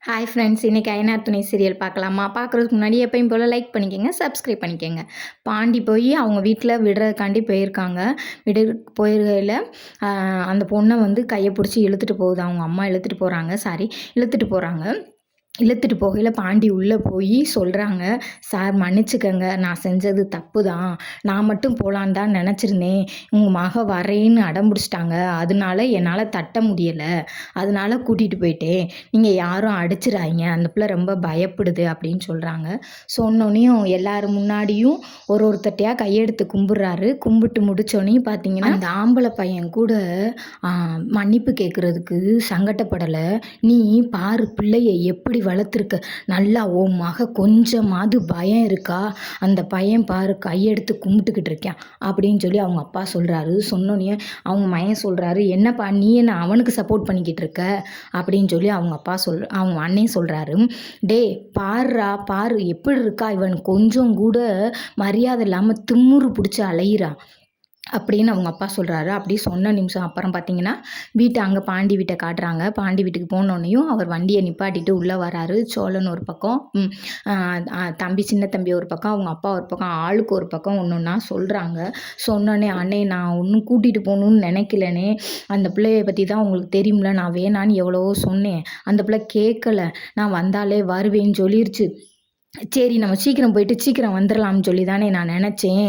Hi friends, இன்றைக்கி ஐநார் துணை serial பார்க்கலாமா? பார்க்குறதுக்கு முன்னாடி எப்பயும் போல் லைக் பண்ணிக்கோங்க, சப்ஸ்கிரைப் பண்ணிக்கோங்க. பாண்டி போய் அவங்க வீட்டில் விடுறதுக்காண்டி போயிருக்காங்க. போயிருக்கையில் அந்த பொண்ணை வந்து கையை பிடிச்சி இழுத்துட்டு போகுது. அவங்க அம்மா இழுத்துட்டு போகிறாங்க. இழுத்துட்டு போகையில் பாண்டி உள்ளே போய் சொல்கிறாங்க, சார் மன்னிச்சுக்கங்க, நான் செஞ்சது தப்பு தான். நான் மட்டும் போகலான்னு தான் நினச்சிருந்தேன். உங்கள் மக வரேன்னு அடம் பிடிச்சிட்டாங்க. அதனால என்னால் தட்ட முடியலை. அதனால கூட்டிகிட்டு போயிட்டேன். நீங்கள் யாரும் அடிச்சிடாதீங்க, அந்த பிள்ளை ரொம்ப பயப்படுது அப்படின்னு சொல்கிறாங்க. சொன்னோன்னையும் எல்லாரும் முன்னாடியும் ஒருத்தட்டையாக கையெடுத்து கும்பிட்றாரு. கும்பிட்டு முடித்தோடனையும் பார்த்தீங்கன்னா அந்த ஆம்பளை பையன் கூட மன்னிப்பு கேட்குறதுக்கு சங்கடப்படலை. நீ பாரு பிள்ளையை எப்படி வளர்த்துருக்க, நல்லா ஓ மக கொஞ்சமாவது பயம் இருக்கா? அந்த பையன் பாரு கையெடுத்து கும்பிட்டுக்கிட்டு இருக்கான் அப்படின்னு சொல்லி அவங்க அப்பா சொல்கிறாரு. சொன்னோன்னே அவங்க மகன் சொல்கிறாரு, என்னப்பா நீ என்ன அவனுக்கு சப்போர்ட் பண்ணிக்கிட்டு இருக்க அப்படின்னு சொல்லி அவங்க அண்ணன் சொல்கிறாரு. டே பாரு எப்படி இருக்கா, இவன் கொஞ்சம் கூட மரியாதை இல்லாமல் திமுறு பிடிச்சி அலையிறான் அப்படின்னு அவங்க அப்பா சொல்கிறாரு. அப்படி சொன்ன நிமிஷம் அப்புறம் பார்த்தீங்கன்னா அங்கே பாண்டி வீட்டை காட்டுறாங்க. பாண்டி வீட்டுக்கு போனோன்னையும் அவர் வண்டியை நிப்பாட்டிட்டு உள்ளே வராரு. சோழன் ஒரு பக்கம், சின்ன தம்பி ஒரு பக்கம், அவங்க அப்பா ஒரு பக்கம், ஆளுக்கு ஒரு பக்கம் ஒன்று ஒன்றா சொல்கிறாங்க. சொன்னோன்னே, அண்ணே நான் ஒன்றும் கூட்டிகிட்டு போகணுன்னு நினைக்கலனே, அந்த பிள்ளையை பற்றி தான் உங்களுக்கு தெரியும்ல, நான் வேணான்னு எவ்வளவோ சொன்னேன், அந்த பிள்ளை கேட்கல, நான் வந்தாலே வருவேன்னு சொல்லிருச்சு. சரி நம்ம சீக்கிரம் போயிட்டு சீக்கிரம் வந்துடலாம்னு சொல்லி தானே நான் நினச்சேன்.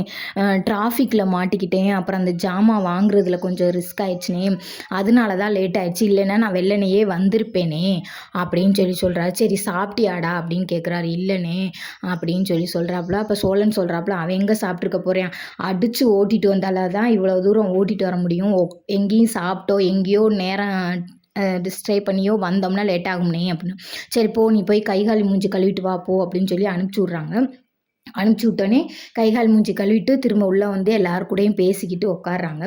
டிராஃபிக்கில் மாட்டிக்கிட்டேன், அப்புறம் அந்த ஜாமான் வாங்குறதுல கொஞ்சம் ரிஸ்க் ஆயிடுச்சுனே, அதனால தான் லேட் ஆயிடுச்சு, இல்லைன்னா நான் வெள்ளனையே வந்திருப்பேனே அப்படின்னு சொல்கிறாரு. சரி சாப்பிட்டியாடா அப்படின்னு கேட்குறாரு. இல்லைனே அப்படின்னு சொல்கிறாப்புல. அப்போ சோழன் சொல்கிறாப்புல, அவன் எங்கே சாப்பிட்ருக்க போகிறேன், அடித்து ஓட்டிகிட்டு வந்தால தான் இவ்வளோ தூரம் ஓட்டிகிட்டு வர முடியும், எங்கேயும் சாப்பிட்டோ எங்கேயோ நேரம் டிஸ்ட்ரை பண்ணியோ வந்தோம்னா லேட் ஆகும்னே அப்படின்னு. சரி போ, நீ போய் கை கால் மூஞ்சி கழுவிட்டு வா போ அப்படின்னு சொல்லி அனுப்பிச்சி விட்றாங்க. அனுப்பிச்சி விட்டோன்னே கைகால் மூஞ்சி கழுவிட்டு திரும்ப உள்ளே வந்து எல்லாரு கூடயும் பேசிக்கிட்டு உட்காடுறாங்க.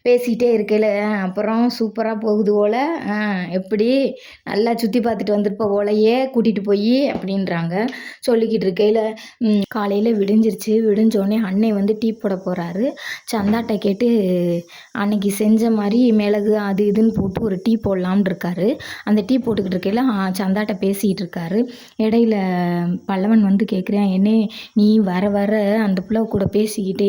பேசிக்கிட்டே இருக்கையில் அப்புறம் சூப்பராக போகுது போல், எப்படி நல்லா சுற்றி பார்த்துட்டு வந்திருப்ப போலையே கூட்டிகிட்டு போய் அப்படின்றாங்க. சொல்லிக்கிட்டு இருக்கையில் காலையில் விடிஞ்சோடனே அன்னை வந்து டீ போட போகிறாரு. சந்தாட்டை கேட்டு அன்னைக்கு செஞ்ச மாதிரி மிளகு அது இதுன்னு போட்டு ஒரு டீ போடலாம்னு இருக்காரு. அந்த டீ போட்டுக்கிட்டு இருக்கையில் சந்தாட்டை பேசிக்கிட்டு இருக்காரு. இடையில பல்லவன் வந்து கேட்குறேன், என்ன நீ வர அந்த பிள்ளை கூட பேசிக்கிட்டே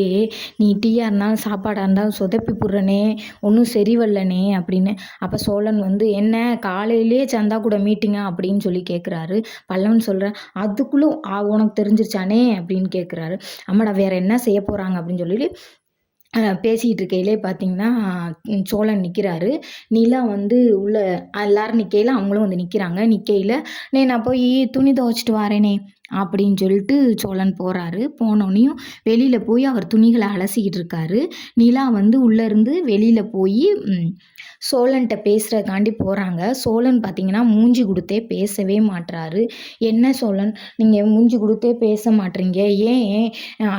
நீ டீயாக இருந்தாலும் சாப்பாடாக இருந்தாலும் சொதப்பி போடுறனே, ஒன்றும் சரி வரலனே அப்படின்னு. அப்போ சோழன் வந்து, என்ன காலையிலே சந்தா கூட மீட்டிங்கா அப்படின்னு சொல்லி கேட்குறாரு. பல்லவன் சொல்கிறேன், அதுக்குள்ளே உனக்கு தெரிஞ்சிருச்சானே அப்படின்னு கேட்குறாரு. ஆமாடா வேற என்ன செய்ய போகிறாங்க அப்படின்னு சொல்லிட்டு பேசிகிட்டு இருக்கையிலே பார்த்தீங்கன்னா சோழன் நிற்கிறாரு. நிலா வந்து உள்ள எல்லாரும் நிற்கையில் அவங்களும் வந்து நிற்கையில், நான் போய் துணி துவைச்சிட்டு வரேனே அப்படின்னு சொல்லிட்டு சோழன் போகிறாரு. போனோடனையும் வெளியில் போய் அவர் துணிகளை அலசிக்கிட்டு இருக்காரு. நிலா வந்து உள்ளேருந்து வெளியில் போய் சோழன்கிட்ட பேசுகிறதுக்காண்டி போகிறாங்க. சோழன் பார்த்தீங்கன்னா மூஞ்சி கொடுத்தே பேசவே மாட்டுறாரு. என்ன சோழன், நீங்கள் மூஞ்சி கொடுத்தே பேச மாட்டீங்க, ஏன்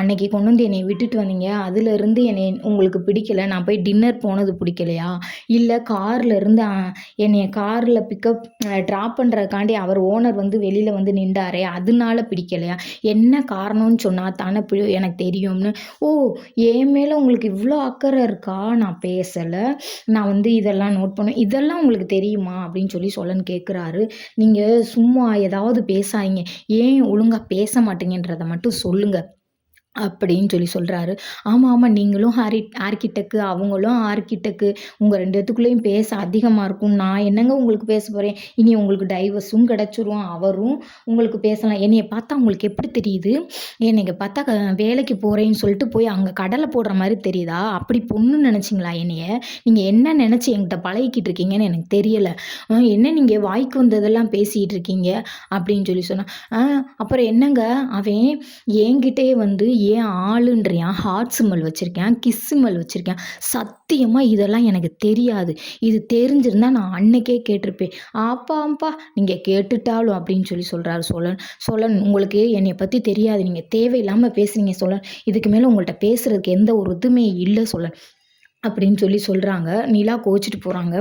அன்னைக்கு கொண்டு வந்து என்னை விட்டுட்டு வந்தீங்க, அதுலேருந்து என்னை உங்களுக்கு பிடிக்கலை, நான் போய் டின்னர் போனது பிடிக்கலையா, இல்லை என்னைய காரில் பிக்கப் ட்ராப் பண்ணுறதுக்காண்டி அவர் ஓனர் வந்து வெளியில் வந்து நின்றாரே அதனால பிடிக்கலையா, என்ன காரணம்னு சொன்னால் தானே எனக்கு தெரியும்னு. ஓ என் மேலே உங்களுக்கு இவ்வளோ அக்கறை இருக்கா, நான் பேசலை, நான் வந்து இதெல்லாம் நோட் பண்ணேன், இதெல்லாம் உங்களுக்கு தெரியுமா அப்படின்னு சொல்லி சோழன் கேட்குறாரு. நீங்கள் சும்மா ஏதாவது பேசாதீங்க, ஏன் ஒழுங்காக பேச மாட்டீங்கன்றதை மட்டும் சொல்லுங்கள் அப்படின்னு சொல்கிறாரு. ஆமாம் நீங்களும் ஆர்கிடெக்கு அவங்களும் ஆர்கிடெக்கு, உங்கள் 2 பேத்துக்குள்ளேயும் பேச அதிகமாக இருக்கும், நான் என்னங்க உங்களுக்கு பேச போகிறேன், இனி உங்களுக்கு டைவர்ஸும் கிடச்சிரும், அவரும் உங்களுக்கு பேசலாம். என்னைய பார்த்தா உங்களுக்கு எப்படி தெரியுது, என்னைய பார்த்தா வேலைக்கு போகிறேன்னு சொல்லிட்டு போய் அங்கே கடலை போடுற மாதிரி தெரியுதா, அப்படி பொண்ணு நினச்சிங்களா என்னைய, நீங்கள் என்ன நினச்சி என்கிட்ட பழகிக்கிட்டு இருக்கீங்கன்னு எனக்கு தெரியலை, என்ன நீங்கள் வாய்க்கு வந்ததெல்லாம் பேசிகிட்டு இருக்கீங்க அப்படின்னு சொன்னால், அப்புறம் என்னங்க அவன் என்கிட்டே வந்து ஏன் ஆளுன்றியான், ஹார்ட் சிம்பல் வச்சுருக்கேன், கிஸ் சிம்பல் வச்சுருக்கேன், சத்தியமாக இதெல்லாம் எனக்கு தெரியாது, இது தெரிஞ்சிருந்தால் நான் அன்னைக்கே கேட்டிருப்பேன், ஆப்பாப்பா நீங்கள் கேட்டுட்டாலும் அப்படின்னு சொல்கிறாரு சோழன். உங்களுக்கு என்னை பற்றி தெரியாது, நீங்கள் தேவையில்லாமல் பேசுகிறீங்க சோழன், இதுக்கு மேலே உங்கள்கிட்ட பேசுகிறதுக்கு எந்த ஒரு இதுவுமே இல்லை சோழன், அப்படின்னு சொல்லி சொல்கிறாங்க. நிலா கோச்சிட்டு போகிறாங்க.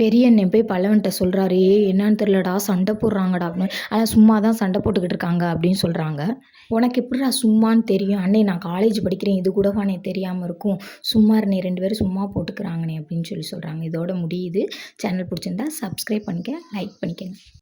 பெரிய அண்ணன் போய் பல்லவன்ட்ட சொல்கிறாரு, "ஏய் என்னான்னு தெரிலடா சண்டை போடுறாங்கடா" அப்படின்னு. "அதான் சும்மா தான் சண்டை போட்டுக்கிட்டு இருக்காங்க" அப்படின்னு சொல்கிறாங்க. "உனக்கு எப்புட்றா சும்மான்னு தெரியும்?" "அண்ணே நான் காலேஜ் படிக்கிறேன். இது கூடவா அண்ணே தெரியாமல் இருக்கும்? சும்மா இருண்ணே 2 பேரும் சும்மா போட்டுக்கிறாங்கண்ணே" அப்படின்னு சொல்லி சொல்கிறாங்க. இதோட முடியுது. சேனல் பிடிச்சிருந்தா சப்ஸ்கிரைப் பண்ணிக்க, லைக் பண்ணிக்கங்க.